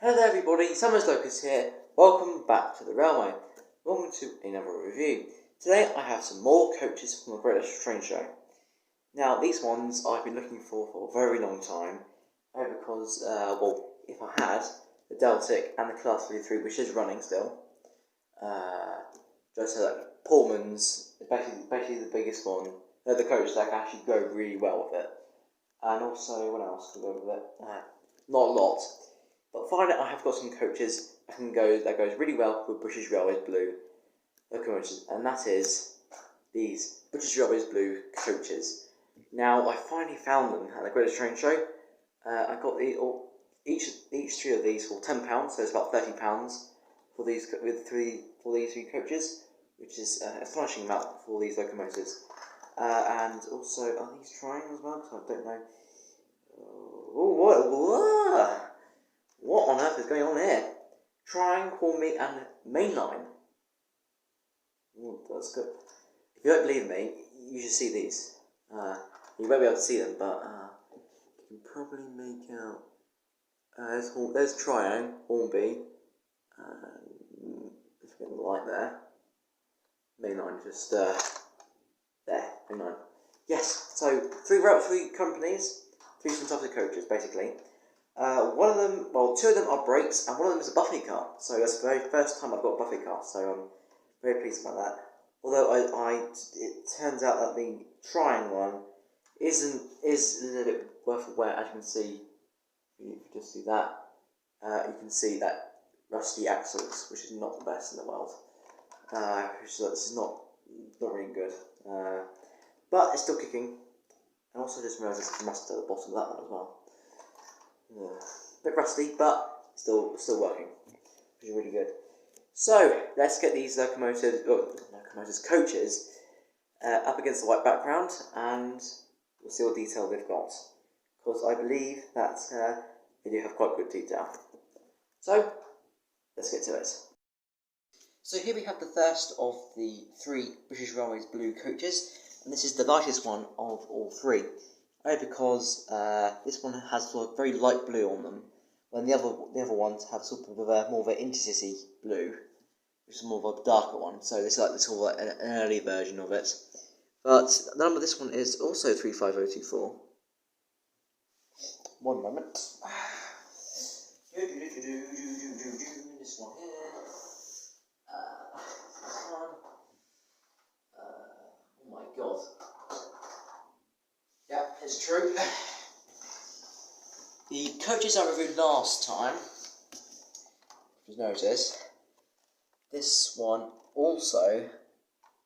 Hello there everybody, Locos here. Welcome back to the Railway. Welcome to another review. Today I have some more coaches from the British Train Show. Now these ones I've been looking for a very long time, because, if I had the Deltic and the Class 33, which is running still, just so that Pullman's is basically the biggest one. They're the coaches that can actually go really well with it. And also, what else can go with it? Not a lot. But finally, I have got some coaches that goes really well with British Railways Blue locomotives, and that is these British Railways Blue coaches. Now, I finally found them at the British Train Show. I got each three of these for £10, so it's about £30 for these three coaches, which is an astonishing amount for these locomotives. And also, are these trying as well? Because I don't know. What on earth is going on here? Trying, Hornby, and Mainline. That's good. If you don't believe me, you should see these. You won't be able to see them, but you can probably make out. There's Trying, Hornby. Let's get the light there. Mainline, just there. Mainline. Yes. So three companies, three different types of coaches, basically. One of them, two of them are brakes, and one of them is a buffet car. So that's the very first time I've got a buffet car, so I'm very pleased about that. Although it turns out that the Trying one is a little bit worth of wear. As you can see, if you just see that, you can see that rusty axles, which is not the best in the world. This is not really good, but it's still kicking. And also just realised there's some rust at the bottom of that one as well. A bit rusty, but still working, which is really good. So let's get these coaches up against the white background, and we'll see what detail they've got, because I believe that they do have quite good detail. So let's get to it. So here we have the first of the three British Railways Blue coaches, and this is the lightest one of all three. Because this one has sort of very light blue on them, when the other ones have sort of more of an intercity blue, which is more of a darker one. So this is sort of an early version of it. But the number of this one is also 35024. One moment. This one here. This one. Oh my god. Yeah, it's true. The coaches I reviewed last time, if you notice, this one also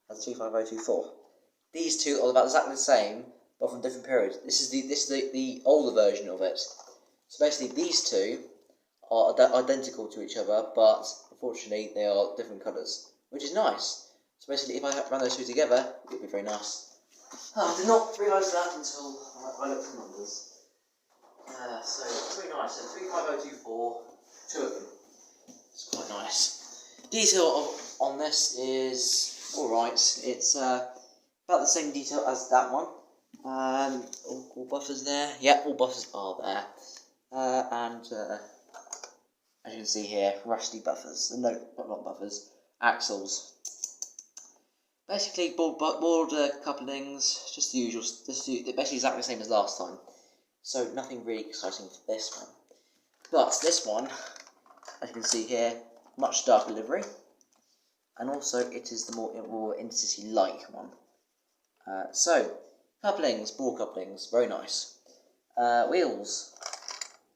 has 25024. These two are about exactly the same, but from different periods. This is the older version of it. So basically, these two are identical to each other, but unfortunately they are different colours, which is nice. So basically, if I run those two together, it would be very nice. I did not realise that until I looked at the numbers. So it's very nice. So 35024, two of them. It's quite nice. Detail on this is alright. It's about the same detail as that one. All buffers there. Yep, all buffers are there. And as you can see here, rusty buffers. No, not buffers. Axles. Basically, board couplings, just the usual, basically exactly the same as last time. So nothing really exciting for this one. But this one, as you can see here, much darker livery, and also it is the more intercity-like one. So couplings, board couplings, very nice. Wheels,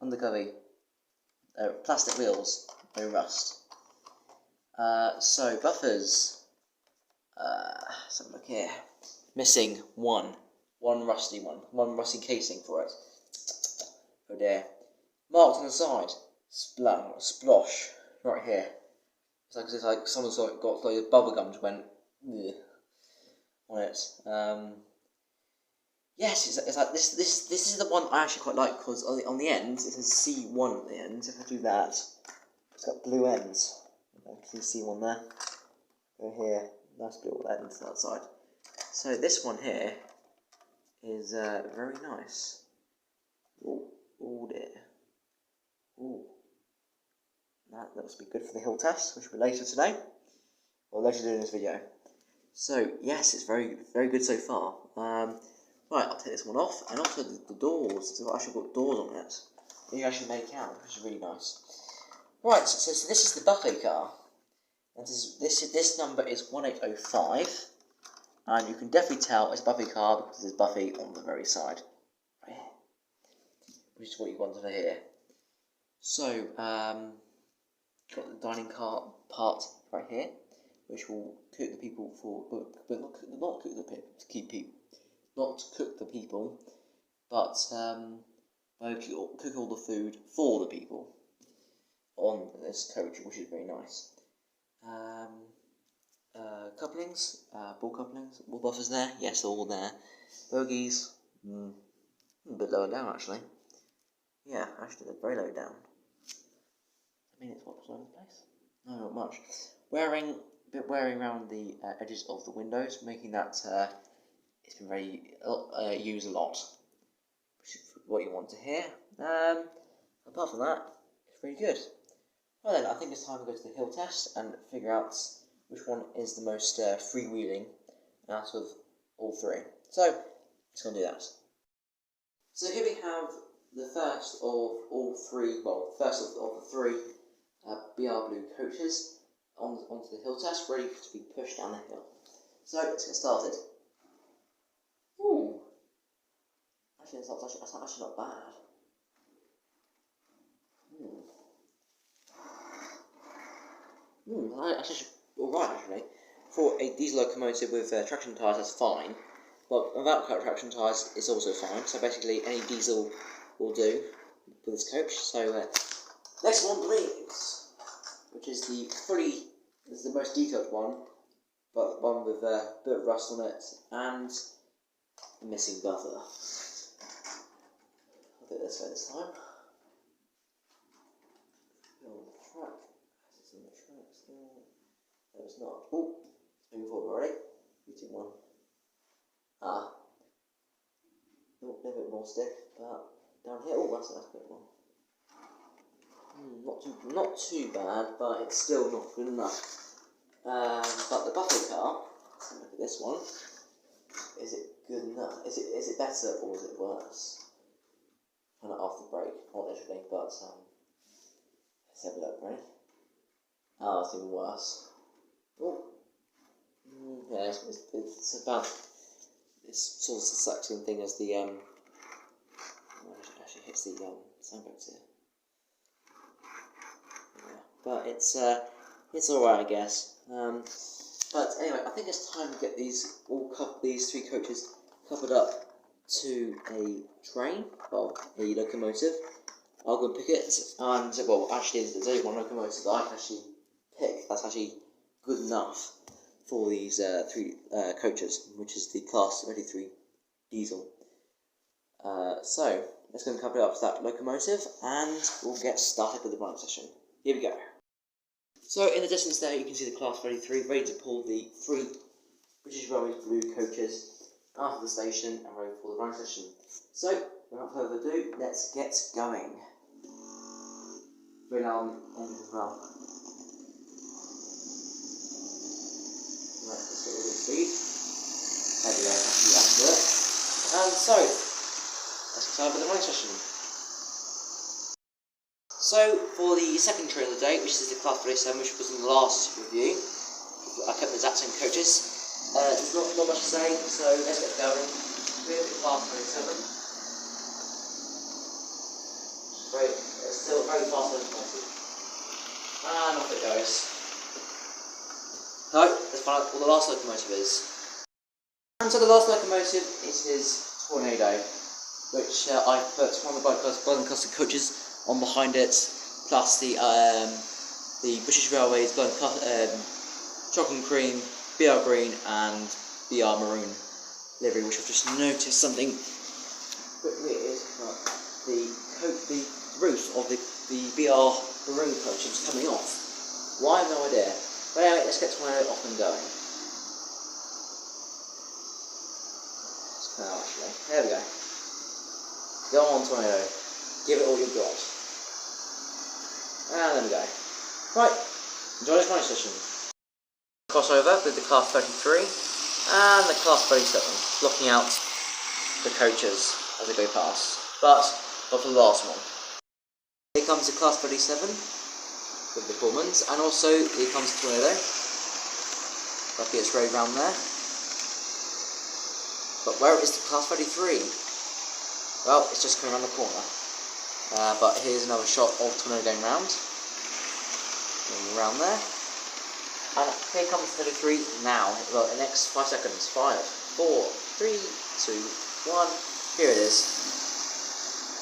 undercover, plastic wheels, no rust. So buffers. Let's have a look here. Missing one rusty casing for it. Oh dear. Marked on the side. Splosh. Right here. It's like someone's got like bubble gum went on it. Yes, it's like this is the one I actually quite like, because on the end it says C1 at the end. If I do that, it's got blue ends. Can you see one there? Go here. Nice blue ends on that side. So this one here is very nice. Oh dear. Ooh. that looks to be good for the hill test, which will be later today, or later in this video. So yes, it's very good so far. Right, I'll take this one off, and also the doors. I've actually got doors on it. You can actually make out, which is really nice. Right, so this is the buffet car, and this number is 1805, and you can definitely tell it's a buffet car because there's buffet on the very side, right here, which is what you want to hear. So, got the dining car part right here, which will cook the people but not cook the people, but cook all the food for the people on this coach, which is very nice. Couplings, ball couplings, ball buffers there, yes, all there. Bogies, a bit lower down actually. Yeah, actually they're very low down. I mean, it's what's on the place? No, not much. Wearing around the edges of the windows, making that it's been very used a lot, which is what you want to hear. Apart from that, it's really good. Well then, I think it's time to go to the hill test and figure out which one is the most freewheeling out of all three. So, let's go and do that. So here we have the first of all three, well, first of the three BR Blue coaches onto the hill test, ready to be pushed down the hill. So, let's get started. Ooh! Actually, that's actually not bad. That's actually alright, actually. For a diesel locomotive with traction tyres, that's fine. But without traction tyres, it's also fine. So basically, any diesel will do for this coach. So, next one, please. Which is this is the most detailed one, but the one with a bit of rust on it and a missing buffer. I'll do it this way this time. No, it's not. Oh, it's moving forward already. 3, 2, 1. Oh, a little bit more stiff, but down here. Oh, that's a good one. Not too bad, but it's still not good enough. But the buffet car. Let's have a look at this one. Is it good enough? Is it better or is it worse? Kind of off the break, not literally, but let's have a look, right? Oh, it's even worse. Oh, yeah, it's about this sort of sucking thing as the actually hits the sandbags here. Yeah, but it's alright, I guess. But anyway, I think it's time to get these three coaches coupled up to a train, well, a locomotive. I'll go and pick it, and well, actually, there's only one locomotive that I can actually pick that's actually good enough for these three coaches, which is the Class 23 diesel. So, let's go and couple it up to that locomotive, and we'll get started with the running session. Here we go. So, in the distance there, you can see the Class 23 ready to pull the 3 British Railways Blue coaches out of the station and ready for the running session. So, without further ado, let's get going. Very loud engine as well. Right, let's get a little speed. There we go, that's it. And so, let's get started with the running session. So, for the second train of the day, which is the Class 37, which was in the last review, I kept the exact same coaches. There's not much to say, so let's get going. We're the Class 37. It's still very fast locomotive. And off it goes. So, let's find out what the last locomotive is. And so the last locomotive is Tornado, which I put one of the blood custard coaches on behind it, plus the British Railways blood chocolate and cream, BR green and BR maroon livery, which I've just noticed something a bit weird. The roof of the BR maroon coach is coming off. Why? I have no idea. But anyway, let's get Tornado off and going. Oh, actually, there we go. Go on, Tornado. Give it all you've got. And there we go. Right, enjoy this running session. Crossover with the Class 33 and the Class 37, blocking out the coaches as they go past, but not for the last one. Here comes the Class 37 with the Pullmans, and also here comes the Tornado. Lucky it's rode round there. But where is the Class 33? Well, it's just coming around the corner. But here's another shot of Tornado going round. Going around there. And here comes 33 now. Well, in the next 5 seconds. 5, 4, 3, 2, 1. Here it is.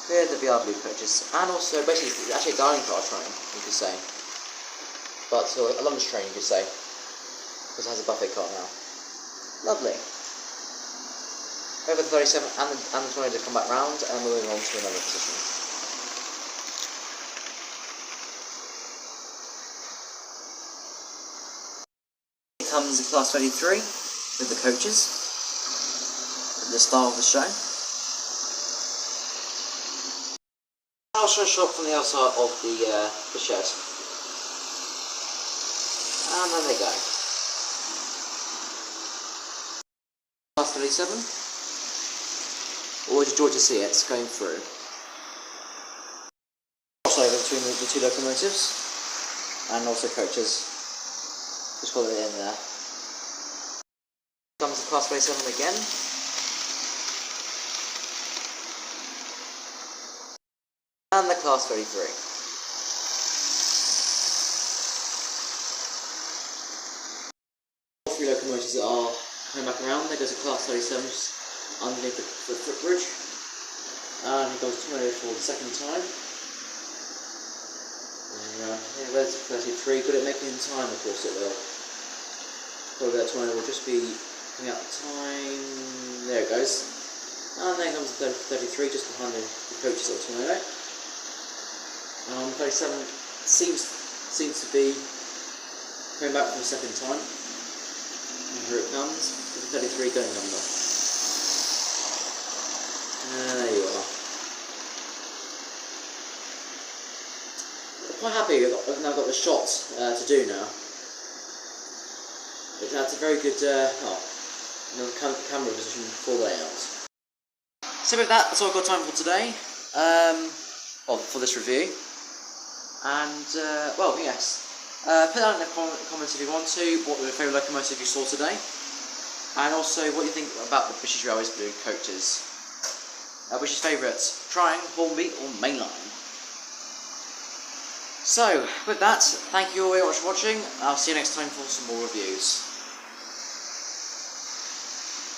Here are the BR Blue coaches. And also, basically, it's actually a dining car train, you could say. But a lunch train, you could say. Because it has a buffet cart now. Lovely. Over the 37 and the Tornado come back round, and we're moving on to another position. Here comes the Class 33 with the coaches, the star of the show. I'll show a shot from the outside of the shed. And there they go. Class 37. Always a joy to see it going through. Crossover between the two locomotives and also coaches. Just call it in there. Comes the Class 37 again. And the Class 33. All three locomotives are coming back around. There goes the Class 37 underneath the footbridge, and he goes Tornado for the second time. And there's 33, good at making in time, of course it will. Probably that Tornado will just be coming out of time. There it goes. And then comes the 33 just behind the coaches of the Tornado. 37 seems to be coming back for the second time. And here it comes, with the 33 going under. There you are. I'm quite happy I've now got the shot to do now. That's a very good camera position for layout. So with that, that's all I've got time for today. Well, for this review. And, well, yes. Put down in the comments if you want to, what your favourite locomotive you saw today. And also, what you think about the British Railways Blue coaches. Which is favourite, Trying, Hornby or Mainline? So, with that, thank you all very much for watching. I'll see you next time for some more reviews.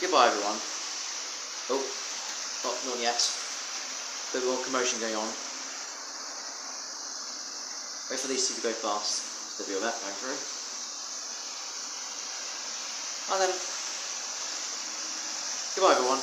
Goodbye everyone. Oh, not yet. Bit more commotion going on. Wait for these two to go past. So they'll be all that going through. And then, goodbye everyone.